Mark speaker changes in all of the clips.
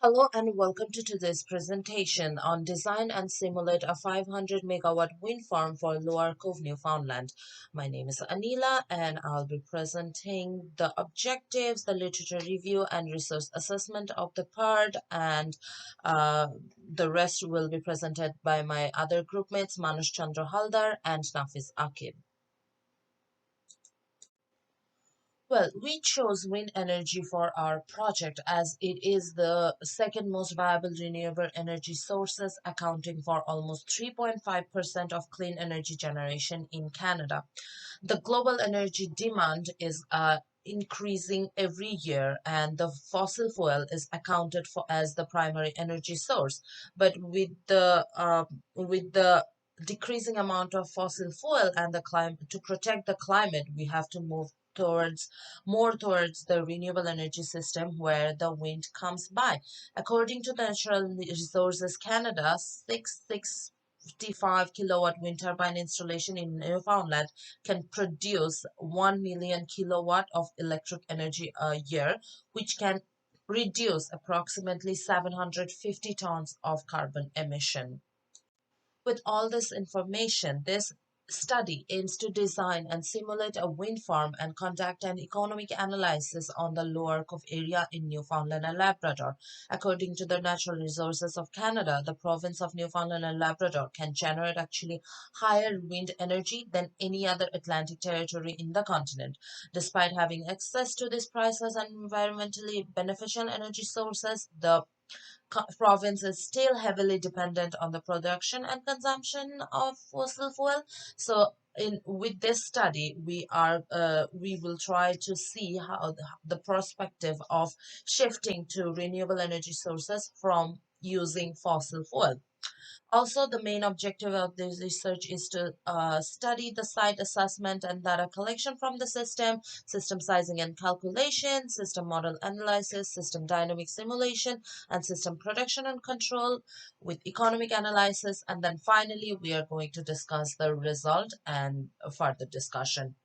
Speaker 1: Hello and welcome to today's presentation on design and simulate a 500 megawatt wind farm for Lower Cove Newfoundland. My name is Anila and I'll be presenting the objectives, the literature review and resource assessment of the part, and the rest will be presented by my other groupmates Manush Chandra Haldar and Nafis Akib. Well, we chose wind energy for our project as it is the second most viable renewable energy sources, accounting for almost 3.5% of clean energy generation in Canada. The global energy demand is increasing every year, and the fossil fuel is accounted for as the primary energy source. But with the decreasing amount of fossil fuel and the climate, to protect the climate, we have to move towards the renewable energy system where the wind comes by. According to Natural Resources Canada, 655 kilowatt wind turbine installation in Newfoundland can produce 1 million kilowatt of electric energy a year, which can reduce approximately 750 tons of carbon emission. With all this information, this study aims to design and simulate a wind farm and conduct an economic analysis on the Lower Cove area in Newfoundland and Labrador. According to the Natural Resources of Canada, the province of Newfoundland and Labrador can generate actually higher wind energy than any other Atlantic territory in the continent. Despite having access to these priceless and environmentally beneficial energy sources, the province is still heavily dependent on the production and consumption of fossil fuel. So in with this study we will try to see how the perspective of shifting to renewable energy sources from using fossil fuel. Also, the main objective of this research is to study the site assessment and data collection from the system sizing and calculation, system model analysis, system dynamic simulation, and system production and control with economic analysis. And then finally, we are going to discuss the result and further discussion.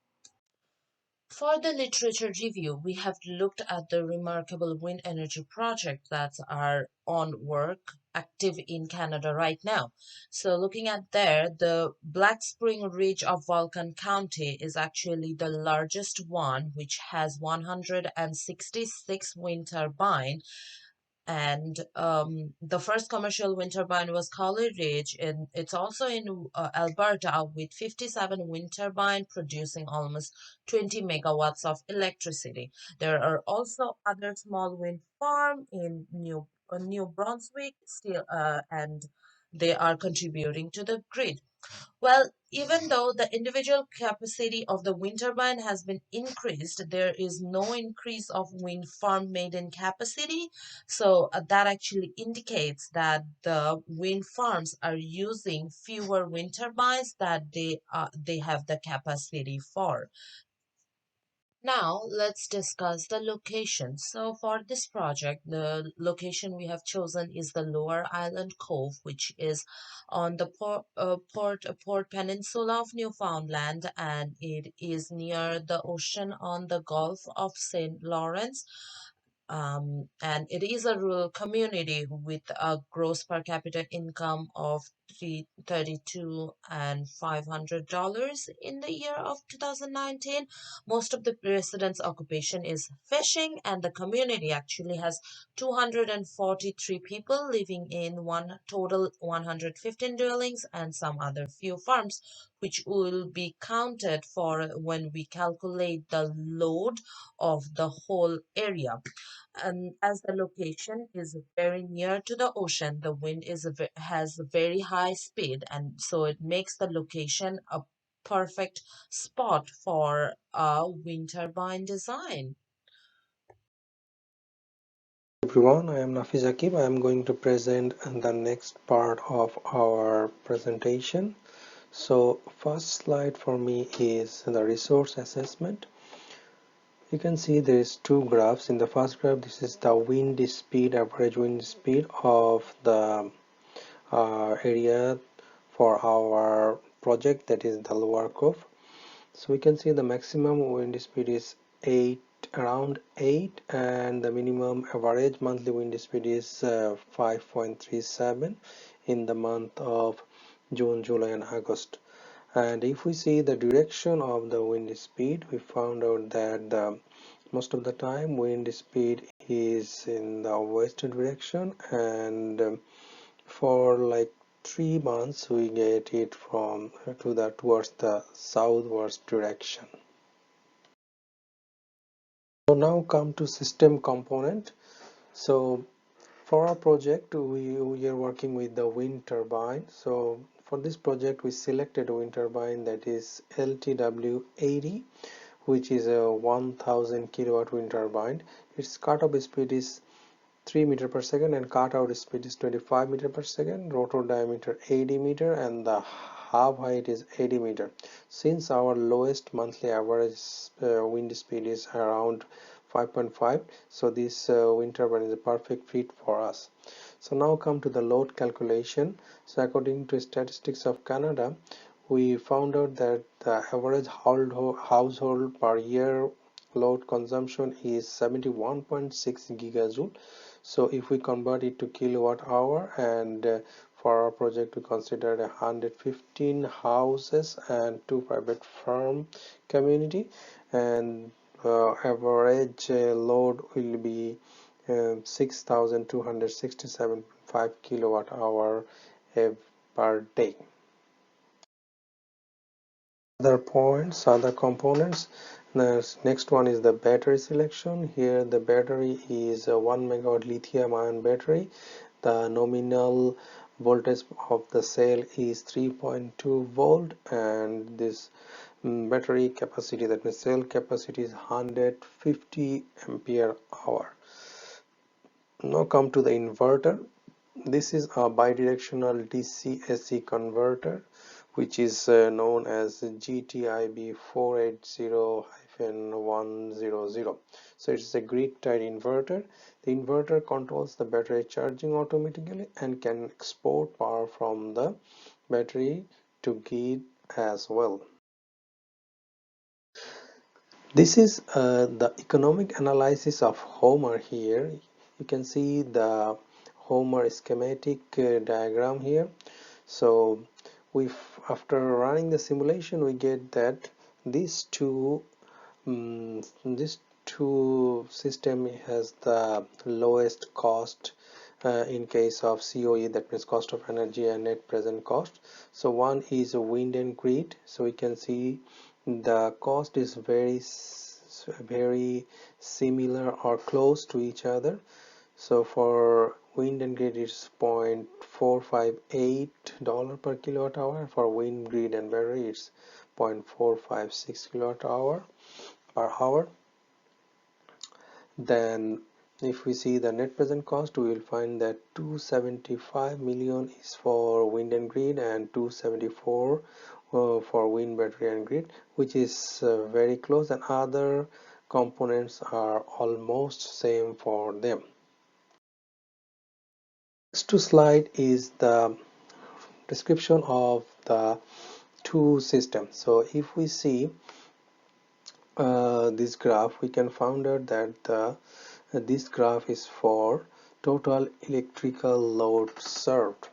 Speaker 1: For the literature review, we have looked at the remarkable wind energy projects that are on work active in Canada right now. So looking at there, the Black Spring Ridge of Vulcan County is actually the largest one, which has 166 wind turbine, and the first commercial wind turbine was Collie Ridge, and it's also in Alberta with 57 wind turbine producing almost 20 megawatts of electricity. There are also other small wind farm in New Brunswick still, and they are contributing to the grid. Well, even though the individual capacity of the wind turbine has been increased, there is no increase of wind farm maiden capacity. So that actually indicates that the wind farms are using fewer wind turbines that they have the capacity for. Now let's discuss the location. So for this project, the location we have chosen is the Lower Island Cove, which is on the Port Peninsula of Newfoundland, and it is near the ocean on the Gulf of St. Lawrence. And it is a rural community with a gross per capita income of 332 and $500 in the year of 2019. Most of the residents' occupation is fishing, and the community actually has 243 people living in one total 115 dwellings and some other few farms, which will be counted for when we calculate the load of the whole area. And as the location is very near to the ocean, the wind has a very high speed, and so it makes the location a perfect spot for a wind turbine design.
Speaker 2: Everyone, I am Nafis Akib. I am going to present the next part of our presentation. So first slide for me is the resource assessment. You can see there is two graphs. In the first graph, this is the wind speed, average wind speed of the area for our project, that is the Lower Cove. So we can see the maximum wind speed is 8 around 8, and the minimum average monthly wind speed is 5.37 in the month of June, July and August. And if we see the direction of the wind speed, we found out that most of the time wind speed is in the west direction, and for like 3 months we get it from towards the southwest direction. So now come to system component. So for our project, we are working with the wind turbine. So for this project, we selected a wind turbine that is LTW80, which is a 1000 kilowatt wind turbine. Its cutoff speed is 3 meter per second and cutout speed is 25 meter per second, rotor diameter 80 meter, and the half height is 80 meter. Since our lowest monthly average wind speed is around 5.5, so this wind turbine is a perfect fit for us. So now come to the load calculation. So according to statistics of Canada, we found out that the average household per year load consumption is 71.6 gigajoule. So if we convert it to kilowatt hour, and for our project we considered 115 houses and 2 private farm community, and average load will be 6,267.5 kilowatt hour per day. Other components. The next one is the battery selection. Here the battery is a 1 megawatt lithium ion battery. The nominal voltage of the cell is 3.2 volt, and this battery capacity, that means cell capacity, is 150 ampere hour. Now come to the inverter. This is a bidirectional DC-AC converter, which is known as GTIB 480-100. So it's a grid-tied inverter. The inverter controls the battery charging automatically and can export power from the battery to grid as well. This is the economic analysis of Homer here. You can see the Homer schematic diagram here. So after running the simulation, we get that these two this two system has the lowest cost in case of COE, that means cost of energy and net present cost. So one is a wind and grid. So we can see the cost is very similar or close to each other. So for wind and grid it's $0.458 per kilowatt hour. For wind, grid and battery it's 0.456 kilowatt hour per hour. Then if we see the net present cost, we will find that 275 million is for wind and grid, and 274 for wind, battery and grid, which is very close, and other components are almost same for them. Next slide is the description of the two systems. So if we see this graph, we can find out that this graph is for total electrical load served.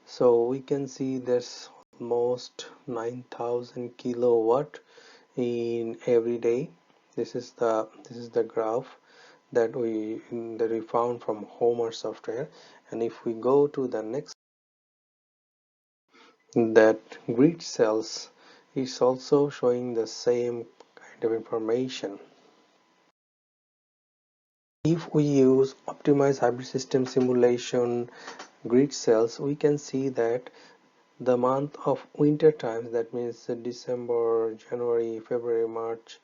Speaker 2: So we can see there's almost 9,000 kilowatt in every day. This is the graph that we found from Homer software. And if we go to the next, that grid cells is also showing the same kind of information. If we use optimized hybrid system simulation grid cells, we can see that the month of winter times, that means December, January, February, March,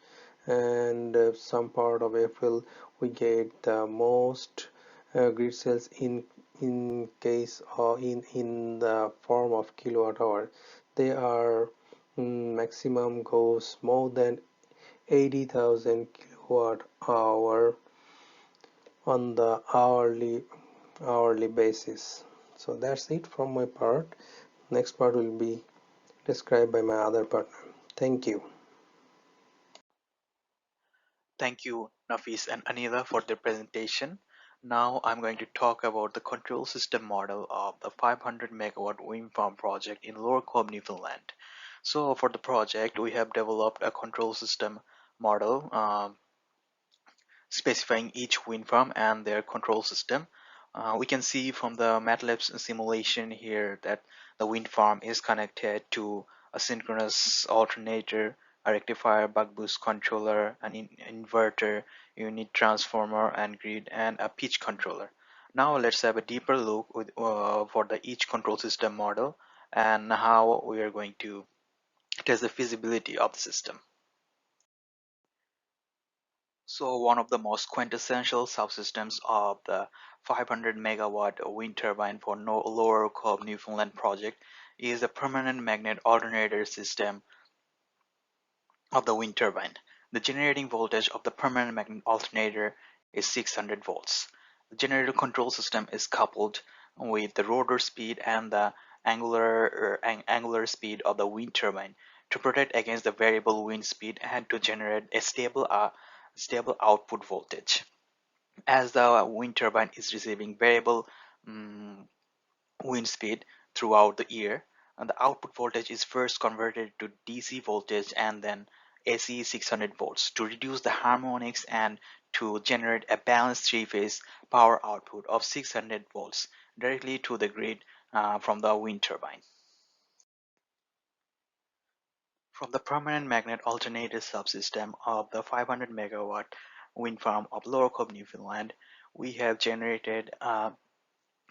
Speaker 2: and some part of April, we get the most grid cells in case or in the form of kilowatt hour. They are maximum goes more than 80,000 kilowatt hour on the hourly basis. So that's it from my part. Next part will be described by my other partner. Thank you.
Speaker 3: Thank you, Nafis and Anila, for their presentation. Now I'm going to talk about the control system model of the 500 megawatt wind farm project in Lower Cove, Newfoundland. So for the project, we have developed a control system model specifying each wind farm and their control system. We can see from the MATLAB simulation here that the wind farm is connected to a synchronous alternator, a rectifier, buck boost controller, an inverter, unit transformer and grid, and a pitch controller. Now let's have a deeper look for the each control system model and how we are going to test the feasibility of the system. So one of the most quintessential subsystems of the 500 megawatt wind turbine for Lower Cove Newfoundland project is the permanent magnet alternator system of the wind turbine. The generating voltage of the permanent magnet alternator is 600 volts. The generator control system is coupled with the rotor speed and the angular speed of the wind turbine to protect against the variable wind speed and to generate a stable output voltage. As the wind turbine is receiving variable um, wind speed throughout the year, and the output voltage is first converted to DC voltage and then AC 600 volts to reduce the harmonics and to generate a balanced three-phase power output of 600 volts directly to the grid from the wind turbine. From the permanent magnet alternator subsystem of the 500 megawatt wind farm of Lower Cove, Newfoundland, we have generated a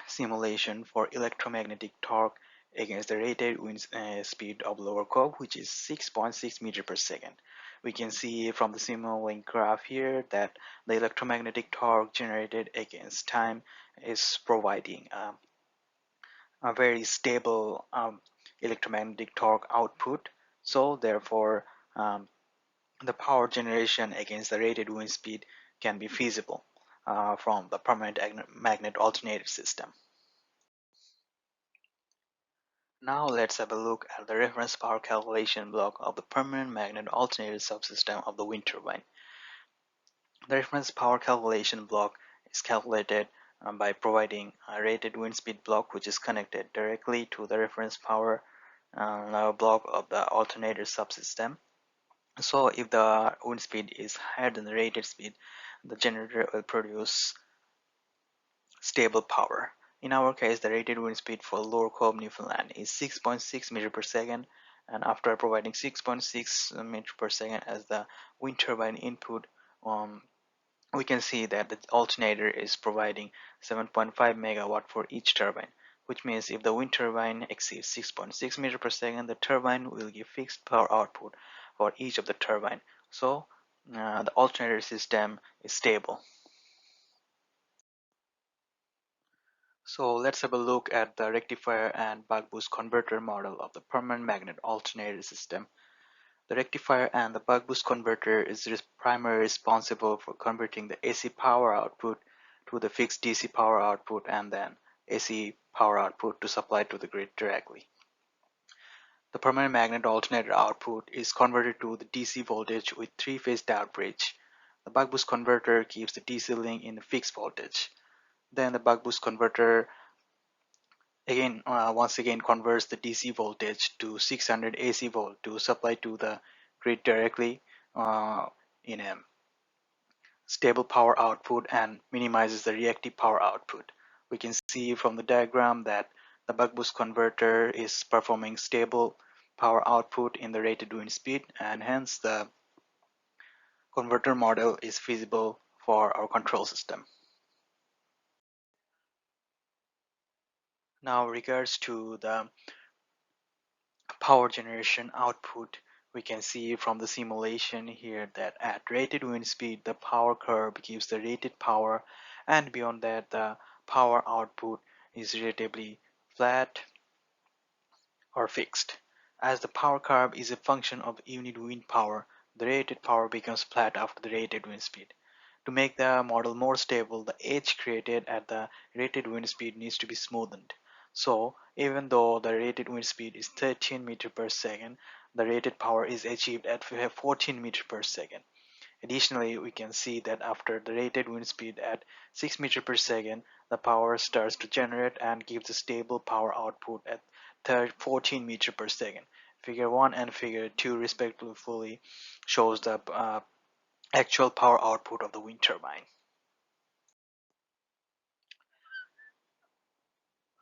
Speaker 3: simulation for electromagnetic torque against the rated wind speed of Lower Cove, which is 6.6 meter per second. We can see from the simulating graph here that the electromagnetic torque generated against time is providing a very stable electromagnetic torque output. So therefore, the power generation against the rated wind speed can be feasible from the permanent magnet alternator system. Now let's have a look at the reference power calculation block of the permanent magnet alternator subsystem of the wind turbine. The reference power calculation block is calculated by providing a rated wind speed block which is connected directly to the reference power block of the alternator subsystem. So if the wind speed is higher than the rated speed, the generator will produce stable power. In our case, the rated wind speed for Lower Cove, Newfoundland is 6.6 meter per second, and after providing 6.6 meter per second as the wind turbine input, we can see that the alternator is providing 7.5 megawatt for each turbine, which means if the wind turbine exceeds 6.6 meter per second, the turbine will give fixed power output for each of the turbine. So the alternator system is stable. So let's have a look at the rectifier and buck boost converter model of the permanent magnet alternator system. The rectifier and the buck boost converter is primarily responsible for converting the AC power output to the fixed DC power output and then AC power output to supply to the grid directly. The permanent magnet alternator output is converted to the DC voltage with three-phase diode bridge. The buck boost converter keeps the DC link in the fixed voltage. Then the buck boost converter once again converts the DC voltage to 600 AC volt to supply to the grid directly in a stable power output and minimizes the reactive power output. We can see from the diagram that the buck boost converter is performing stable power output in the rated wind speed, and hence the converter model is feasible for our control system. Now regards to the power generation output, we can see from the simulation here that at rated wind speed the power curve gives the rated power, and beyond that the power output is relatively flat or fixed. As the power curve is a function of unit wind power, the rated power becomes flat after the rated wind speed. To make the model more stable, the edge created at the rated wind speed needs to be smoothened. So, even though the rated wind speed is 13 meter per second, the rated power is achieved at 14 meter per second. Additionally, we can see that after the rated wind speed at 6 meters per second, the power starts to generate and gives a stable power output at 14 meters per second. Figure 1 and Figure 2 respectively shows the actual power output of the wind turbine.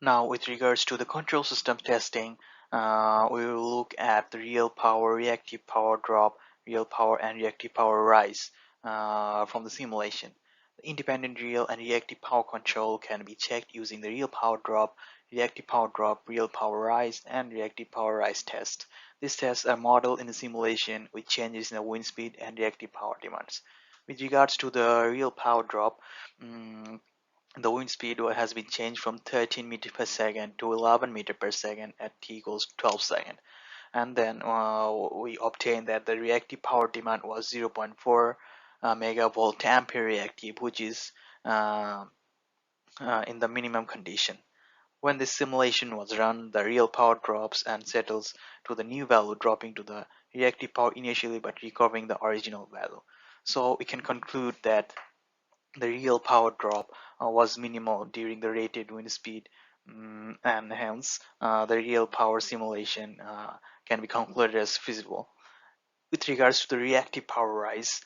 Speaker 3: Now, with regards to the control system testing, we will look at the real power, reactive power drop, real power, and reactive power rise from the simulation. The independent real and reactive power control can be checked using the real power drop, real power rise, and reactive power rise test. These tests are modeled in the simulation with changes in the wind speed and reactive power demands. With regards to the real power drop, mm, the wind speed has been changed from 13 meters per second to 11 meters per second at t equals 12 seconds. And then we obtained that the reactive power demand was 0.4 megavolt ampere reactive, which is uh, in the minimum condition. When this simulation was run, the real power drops and settles to the new value, dropping to the reactive power initially but recovering the original value. So we can conclude that the real power drop was minimal during the rated wind speed, and hence the real power simulation can be concluded as feasible. With regards to the reactive power rise,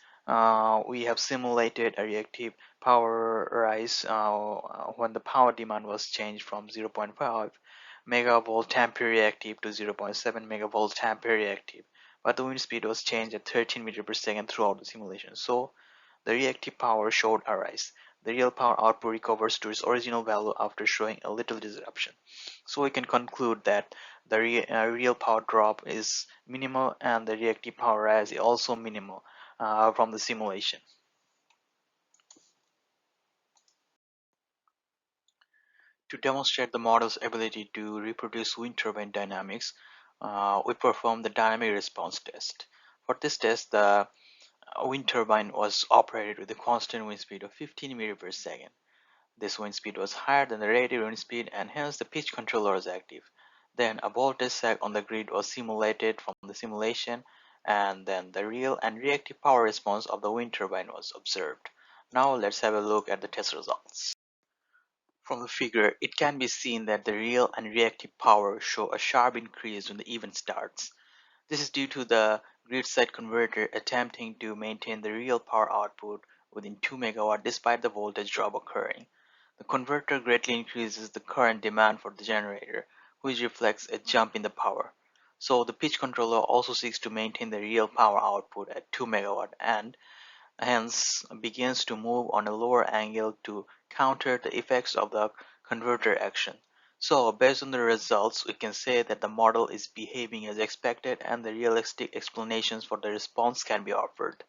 Speaker 3: we have simulated a reactive power rise when the power demand was changed from 0.5 megavolt ampere reactive to 0.7 megavolt ampere reactive, but the wind speed was changed at 13 meters per second throughout the simulation. So the reactive power showed a rise. The real power output recovers to its original value after showing a little disruption. So we can conclude that the real power drop is minimal and the reactive power rise is also minimal from the simulation. To demonstrate the model's ability to reproduce wind turbine dynamics, we performed the dynamic response test. For this test, the wind turbine was operated with a constant wind speed of 15 meters per second. This wind speed was higher than the rated wind speed and hence the pitch controller was active. Then a voltage sag on the grid was simulated from the simulation, and then the real and reactive power response of the wind turbine was observed. Now let's have a look at the test results. From the figure, it can be seen that the real and reactive power show a sharp increase when the event starts. This is due to the grid-side converter attempting to maintain the real power output within 2 MW despite the voltage drop occurring. The converter greatly increases the current demand for the generator, which reflects a jump in the power. So the pitch controller also seeks to maintain the real power output at 2 MW and hence begins to move on a lower angle to counter the effects of the converter action. So based on the results, we can say that the model is behaving as expected and the realistic explanations for the response can be offered.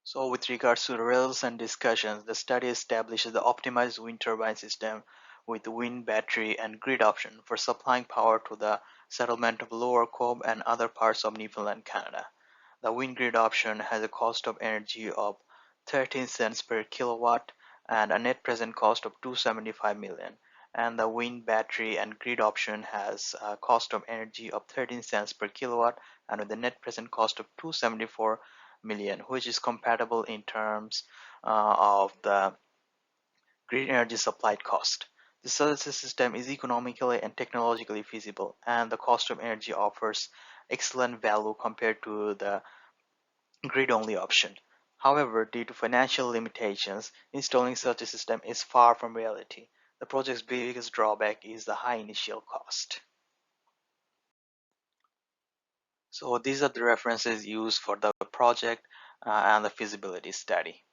Speaker 3: So with regards to the results and discussions, the study establishes the optimized wind turbine system with wind, battery, and grid option for supplying power to the settlement of Lower Cove and other parts of Newfoundland, Canada. The wind grid option has a cost of energy of 13 cents per kilowatt and a net present cost of 275 million. And the wind battery and grid option has a cost of energy of 13 cents per kilowatt and with a net present cost of 274 million, which is compatible in terms of the grid energy supplied cost. The solar system is economically and technologically feasible, and the cost of energy offers excellent value compared to the grid-only option. However, due to financial limitations, installing such a system is far from reality. The project's biggest drawback is the high initial cost. So these are the references used for the project and the feasibility study.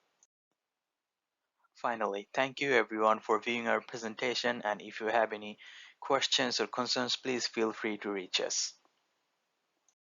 Speaker 3: Finally, thank you everyone for viewing our presentation, and if you have any questions or concerns, please feel free to reach us.